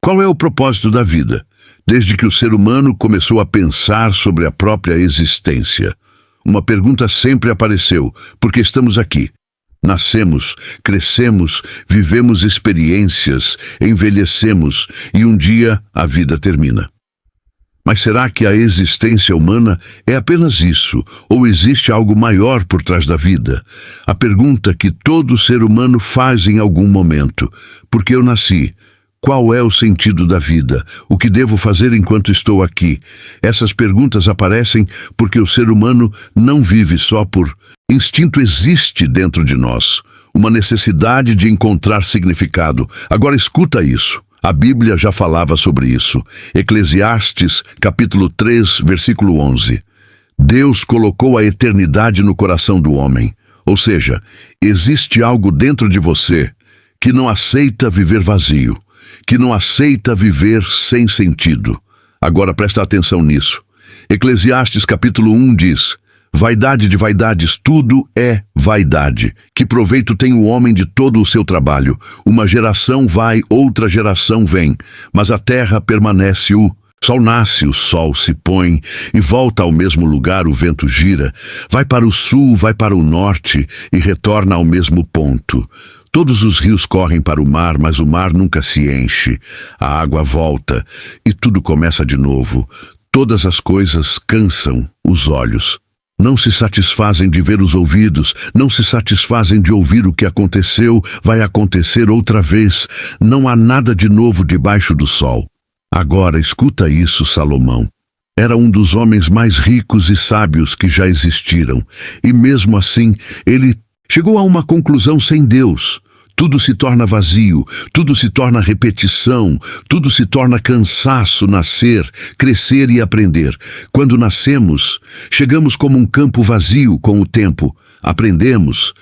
Qual é o propósito da vida? Desde que o ser humano começou a pensar sobre a própria existência, uma pergunta sempre apareceu: por que estamos aqui? Nascemos, crescemos, vivemos experiências, envelhecemos e um dia a vida termina. Mas será que a existência humana é apenas isso, ou existe algo maior por trás da vida? A pergunta que todo ser humano faz em algum momento: por que eu nasci? Qual é o sentido da vida? O que devo fazer enquanto estou aqui? Essas perguntas aparecem porque o ser humano não vive só por instinto. Existe dentro de nós uma necessidade de encontrar significado. Agora escuta isso. A Bíblia já falava sobre isso. Eclesiastes, capítulo 3, versículo 11. Deus colocou a eternidade no coração do homem. Ou seja, existe algo dentro de você que não aceita viver vazio, que não aceita viver sem sentido. Agora presta atenção nisso. Eclesiastes capítulo 1 diz: vaidade de vaidades, tudo é vaidade. Que proveito tem o homem de todo o seu trabalho? Uma geração vai, outra geração vem, mas a terra permanece. O sol nasce, o sol se põe, e volta ao mesmo lugar. O vento gira, vai para o sul, vai para o norte, e retorna ao mesmo ponto. Todos os rios correm para o mar, mas o mar nunca se enche. A água volta, e tudo começa de novo. Todas as coisas cansam os olhos. Não se satisfazem de ver os ouvidos, não se satisfazem de ouvir o que aconteceu, vai acontecer outra vez. Não há nada de novo debaixo do sol. Agora escuta isso, Salomão. Era um dos homens mais ricos e sábios que já existiram. E mesmo assim, ele chegou a uma conclusão: sem Deus, tudo se torna vazio, tudo se torna repetição, tudo se torna cansaço. Nascer, crescer e aprender. Quando nascemos, chegamos como um campo vazio com o tempo. Aprendemos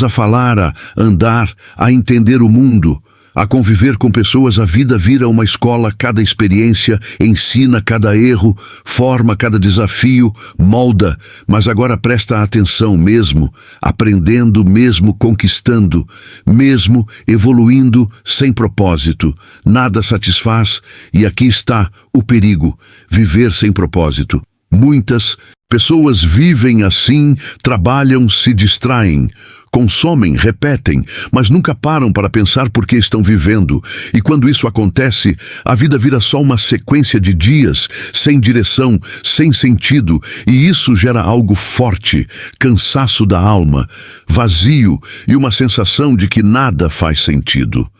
a falar, a andar, a entender o mundo, a conviver com pessoas. A vida vira uma escola. Cada experiência ensina, cada erro forma, cada desafio molda. Mas agora presta atenção: mesmo aprendendo, mesmo conquistando, mesmo evoluindo sem propósito, nada satisfaz. E aqui está o perigo: viver sem propósito. Muitas pessoas vivem assim, trabalham, se distraem, consomem, repetem, mas nunca param para pensar por que estão vivendo. E quando isso acontece, a vida vira só uma sequência de dias, sem direção, sem sentido. E isso gera algo forte: cansaço da alma, vazio e uma sensação de que nada faz sentido.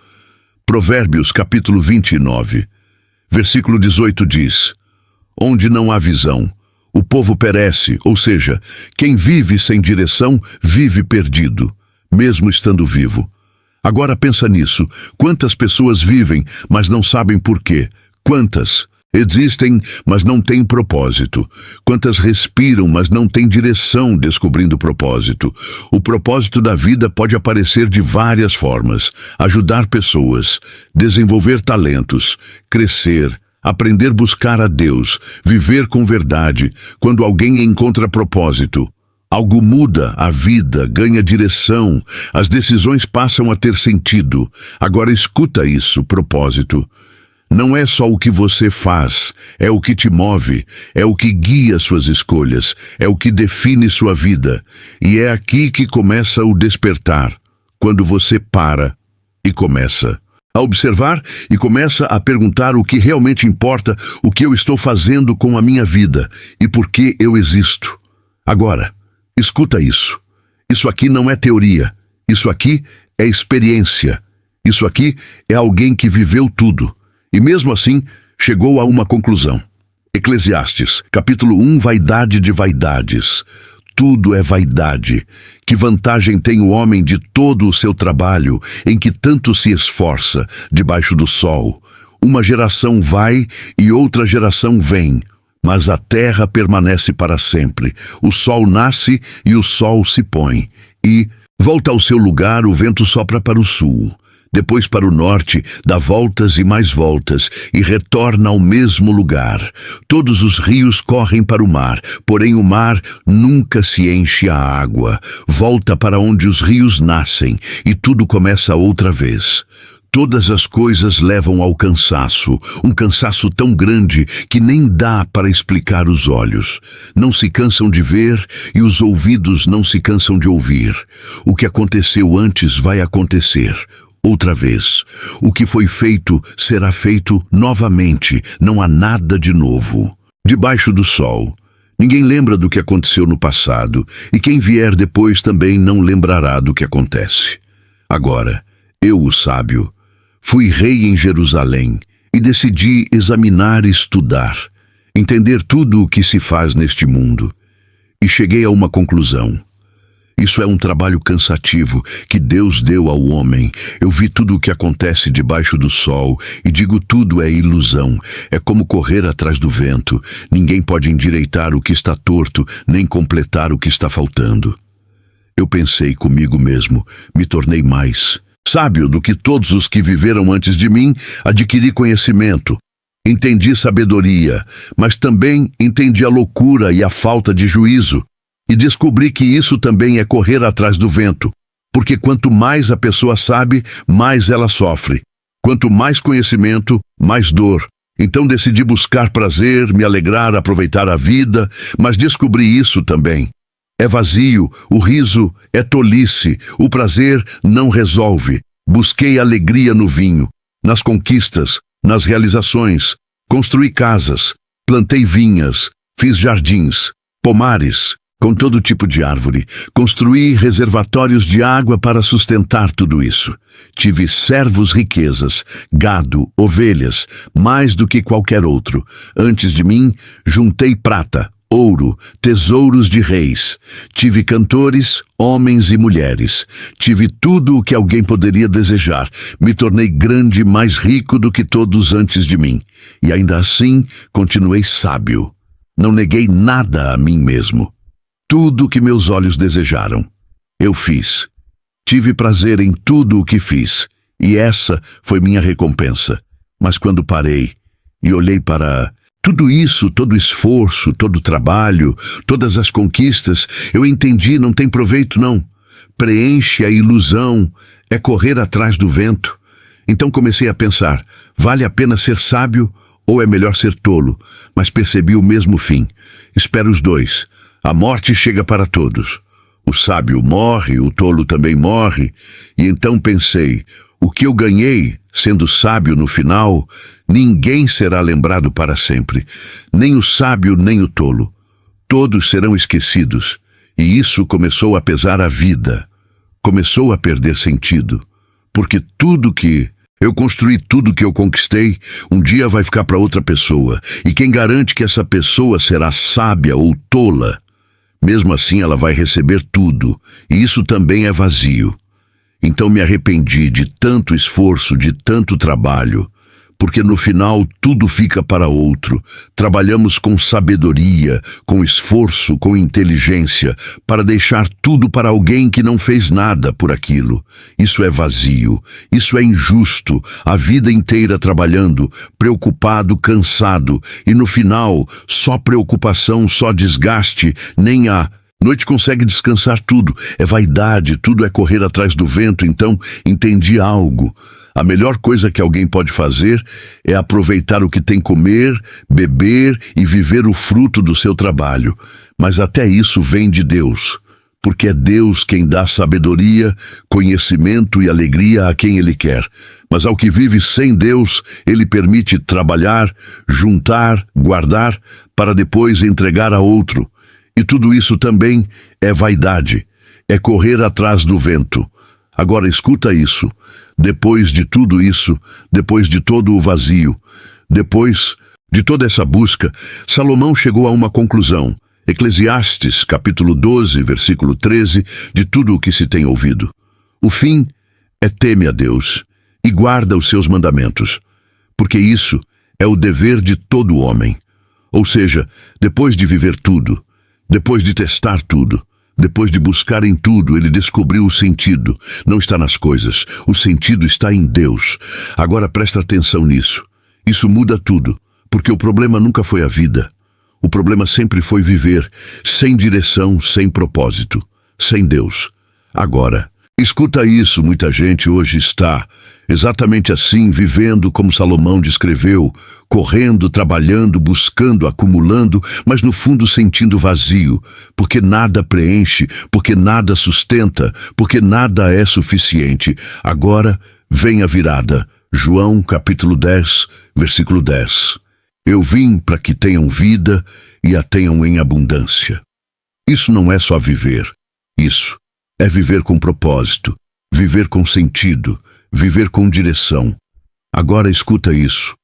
Provérbios capítulo 29, versículo 18 diz: onde não há visão, o povo perece. Ou seja, quem vive sem direção vive perdido, mesmo estando vivo. Agora pensa nisso: quantas pessoas vivem, mas não sabem por quê? Quantas existem, mas não têm propósito? Quantas respiram, mas não têm direção, descobrindo o propósito? O propósito da vida pode aparecer de várias formas: ajudar pessoas, desenvolver talentos, crescer, aprender a buscar a Deus, viver com verdade. Quando alguém encontra propósito, algo muda, a vida ganha direção, as decisões passam a ter sentido. Agora escuta isso: propósito não é só o que você faz, é o que te move, é o que guia suas escolhas, é o que define sua vida. E é aqui que começa o despertar, quando você para e começa a observar e começa a perguntar: o que realmente importa, o que eu estou fazendo com a minha vida e por que eu existo. Agora, escuta isso. Isso aqui não é teoria, isso aqui é experiência. Isso aqui é alguém que viveu tudo e mesmo assim chegou a uma conclusão. Eclesiastes, capítulo 1, vaidade de vaidades. Tudo é vaidade. Que vantagem tem o homem de todo o seu trabalho, em que tanto se esforça, debaixo do sol? Uma geração vai e outra geração vem, mas a terra permanece para sempre. O sol nasce e o sol se põe, e volta ao seu lugar. O vento sopra para o sul, depois para o norte, dá voltas e mais voltas, e retorna ao mesmo lugar. Todos os rios correm para o mar, porém o mar nunca se enche a água. Volta para onde os rios nascem, e tudo começa outra vez. Todas as coisas levam ao cansaço, um cansaço tão grande que nem dá para explicar os olhos. Não se cansam de ver e os ouvidos não se cansam de ouvir. O que aconteceu antes vai acontecer outra vez. O que foi feito será feito novamente. Não há nada de novo. Debaixo do sol, ninguém lembra do que aconteceu no passado, e quem vier depois também não lembrará do que acontece. Agora, eu, o sábio, fui rei em Jerusalém e decidi examinar e estudar, entender tudo o que se faz neste mundo. E cheguei a uma conclusão. Isso é um trabalho cansativo que Deus deu ao homem. Eu vi tudo o que acontece debaixo do sol e digo tudo é ilusão. É como correr atrás do vento. Ninguém pode endireitar o que está torto, nem completar o que está faltando. Eu pensei comigo mesmo, me tornei mais sábio do que todos os que viveram antes de mim, adquiri conhecimento. Entendi sabedoria, mas também entendi a loucura e a falta de juízo. E descobri que isso também é correr atrás do vento, porque quanto mais a pessoa sabe, mais ela sofre. Quanto mais conhecimento, mais dor. Então decidi buscar prazer, me alegrar, aproveitar a vida, mas descobri isso também. É vazio, o riso é tolice, o prazer não resolve. Busquei alegria no vinho, nas conquistas, nas realizações. Construí casas, plantei vinhas, fiz jardins, pomares, com todo tipo de árvore. Construí reservatórios de água para sustentar tudo isso. Tive servos, riquezas, gado, ovelhas, mais do que qualquer outro. Antes de mim, juntei prata, ouro, tesouros de reis. Tive cantores, homens e mulheres. Tive tudo o que alguém poderia desejar. Me tornei grande e mais rico do que todos antes de mim. E ainda assim, continuei sábio. Não neguei nada a mim mesmo. Tudo o que meus olhos desejaram, eu fiz. Tive prazer em tudo o que fiz, e essa foi minha recompensa. Mas quando parei e olhei para tudo isso, todo o esforço, todo o trabalho, todas as conquistas, eu entendi, não tem proveito não. Preenche a ilusão, é correr atrás do vento. Então comecei a pensar, vale a pena ser sábio ou é melhor ser tolo? Mas percebi o mesmo fim. Espero os dois. A morte chega para todos. O sábio morre, o tolo também morre. E então pensei, o que eu ganhei, sendo sábio no final, ninguém será lembrado para sempre. Nem o sábio, nem o tolo. Todos serão esquecidos. E isso começou a pesar a vida. Começou a perder sentido. Porque tudo que eu construí, tudo que eu conquistei, um dia vai ficar para outra pessoa. E quem garante que essa pessoa será sábia ou tola? Mesmo assim ela vai receber tudo, e isso também é vazio. Então me arrependi de tanto esforço, de tanto trabalho, porque no final tudo fica para outro. Trabalhamos com sabedoria, com esforço, com inteligência, para deixar tudo para alguém que não fez nada por aquilo. Isso é vazio, isso é injusto, a vida inteira trabalhando, preocupado, cansado, e no final só preocupação, só desgaste, nem a noite consegue descansar tudo. É vaidade, tudo é correr atrás do vento. Então entendi algo. A melhor coisa que alguém pode fazer é aproveitar o que tem, comer, beber e viver o fruto do seu trabalho. Mas até isso vem de Deus, porque é Deus quem dá sabedoria, conhecimento e alegria a quem Ele quer. Mas ao que vive sem Deus, Ele permite trabalhar, juntar, guardar, para depois entregar a outro. E tudo isso também é vaidade, é correr atrás do vento. Agora escuta isso. Depois de tudo isso, depois de todo o vazio, depois de toda essa busca, Salomão chegou a uma conclusão. Eclesiastes, capítulo 12, versículo 13, de tudo o que se tem ouvido. O fim é teme a Deus e guarda os seus mandamentos, porque isso é o dever de todo homem. Ou seja, depois de viver tudo, depois de testar tudo, depois de buscar em tudo, ele descobriu o sentido. Não está nas coisas, o sentido está em Deus. Agora presta atenção nisso. Isso muda tudo, porque o problema nunca foi a vida. O problema sempre foi viver sem direção, sem propósito, sem Deus. Agora, escuta isso, muita gente hoje está Exatamente assim, vivendo como Salomão descreveu, correndo, trabalhando, buscando, acumulando, mas no fundo sentindo vazio, porque nada preenche, porque nada sustenta, porque nada é suficiente. Agora vem a virada. João capítulo 10, versículo 10. Eu vim para que tenham vida e a tenham em abundância. Isso não é só viver. Isso é viver com propósito, viver com sentido, viver com direção. Agora escuta isso.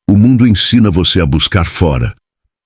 O mundo ensina você a buscar fora,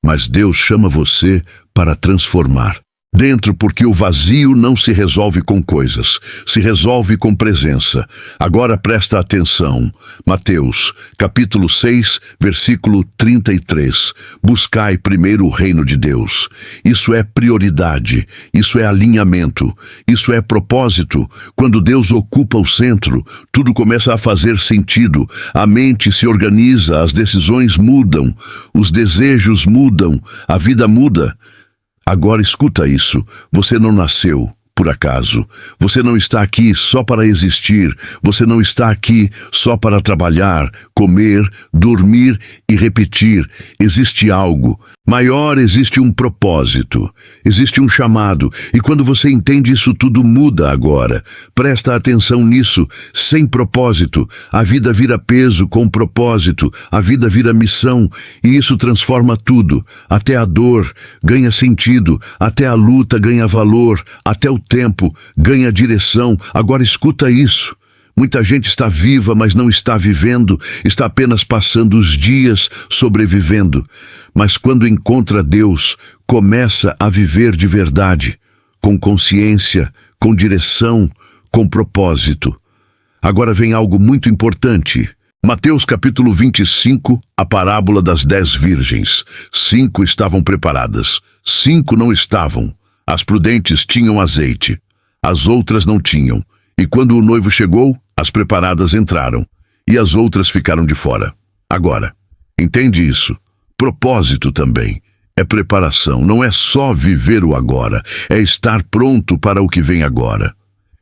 mas Deus chama você para transformar dentro, porque o vazio não se resolve com coisas, se resolve com presença. Agora presta atenção. Mateus, capítulo 6, versículo 33. Buscai primeiro o reino de Deus. Isso é prioridade, isso é alinhamento, isso é propósito. Quando Deus ocupa o centro, tudo começa a fazer sentido. A mente se organiza, as decisões mudam, os desejos mudam, a vida muda. Agora escuta isso, você não nasceu por acaso, você não está aqui só para existir, você não está aqui só para trabalhar, comer, dormir e repetir. Existe algo maior, existe um propósito, existe um chamado, e quando você entende isso, tudo muda agora. Presta atenção nisso. Sem propósito, a vida vira peso. Com propósito, a vida vira missão, e isso transforma tudo. Até a dor ganha sentido, até a luta ganha valor, até o tempo ganha direção. Agora escuta isso. Muita gente está viva, mas não está vivendo, está apenas passando os dias sobrevivendo. Mas quando encontra Deus, começa a viver de verdade, com consciência, com direção, com propósito. Agora vem algo muito importante. Mateus capítulo 25, a parábola das 10 virgens. 5 estavam preparadas, 5 não estavam. As prudentes tinham azeite, as outras não tinham. E quando o noivo chegou, as preparadas entraram, e as outras ficaram de fora. Agora, entende isso? Propósito também é preparação, não é só viver o agora, é estar pronto para o que vem agora.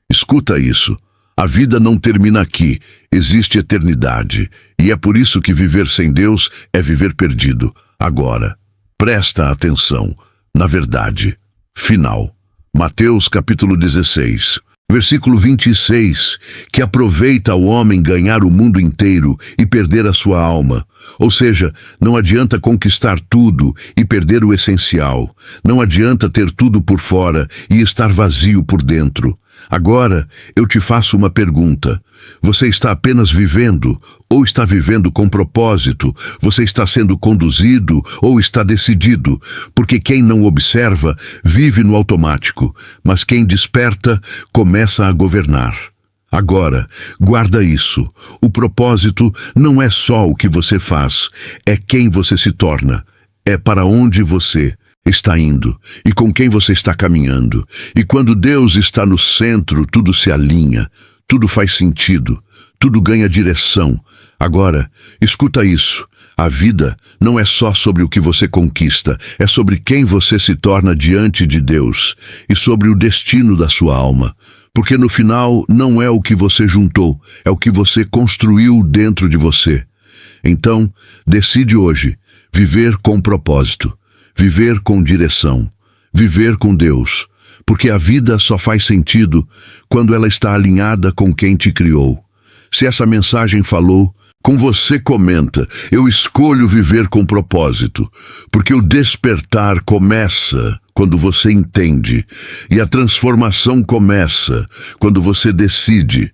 Escuta isso. A vida não termina aqui, existe eternidade, e é por isso que viver sem Deus é viver perdido. Agora, presta atenção na verdade final. Mateus capítulo 16, versículo 26, que aproveita o homem ganhar o mundo inteiro e perder a sua alma. Ou seja, não adianta conquistar tudo e perder o essencial. Não adianta ter tudo por fora e estar vazio por dentro. Agora, eu te faço uma pergunta. Você está apenas vivendo ou está vivendo com propósito? Você está sendo conduzido ou está decidido? Porque quem não observa vive no automático, mas quem desperta começa a governar. Agora, guarda isso. O propósito não é só o que você faz, é quem você se torna, é para onde você está indo e com quem você está caminhando. E quando Deus está no centro, tudo se alinha, tudo faz sentido, tudo ganha direção. Agora, escuta isso. A vida não é só sobre o que você conquista, é sobre quem você se torna diante de Deus e sobre o destino da sua alma. Porque no final não é o que você juntou, é o que você construiu dentro de você. Então, decide hoje viver com propósito, viver com direção, viver com Deus, porque a vida só faz sentido quando ela está alinhada com quem te criou. Se essa mensagem falou com você, comenta: eu escolho viver com propósito, porque o despertar começa quando você entende, e a transformação começa quando você decide.